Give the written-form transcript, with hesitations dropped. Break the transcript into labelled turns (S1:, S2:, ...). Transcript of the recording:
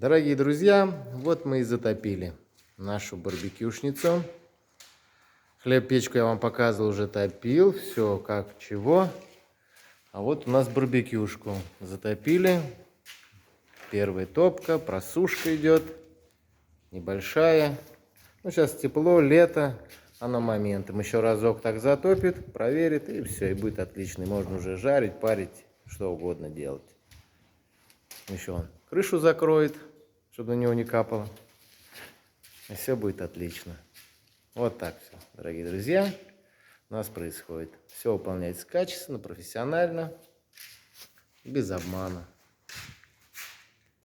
S1: Дорогие друзья, вот мы и затопили нашу барбекюшницу. Хлеб-печку я вам показывал, уже топил, все как чего. А вот у нас барбекюшку затопили. Первая топка, просушка идет, небольшая. Ну, сейчас тепло, лето, оно моментом. Еще разок так затопит, проверит, и все, и будет отлично. Можно уже жарить, парить, что угодно делать. Еще он крышу закроет, чтобы на него не капало. И все будет отлично. Вот так все, дорогие друзья, у нас происходит. Все выполняется качественно, профессионально, без обмана.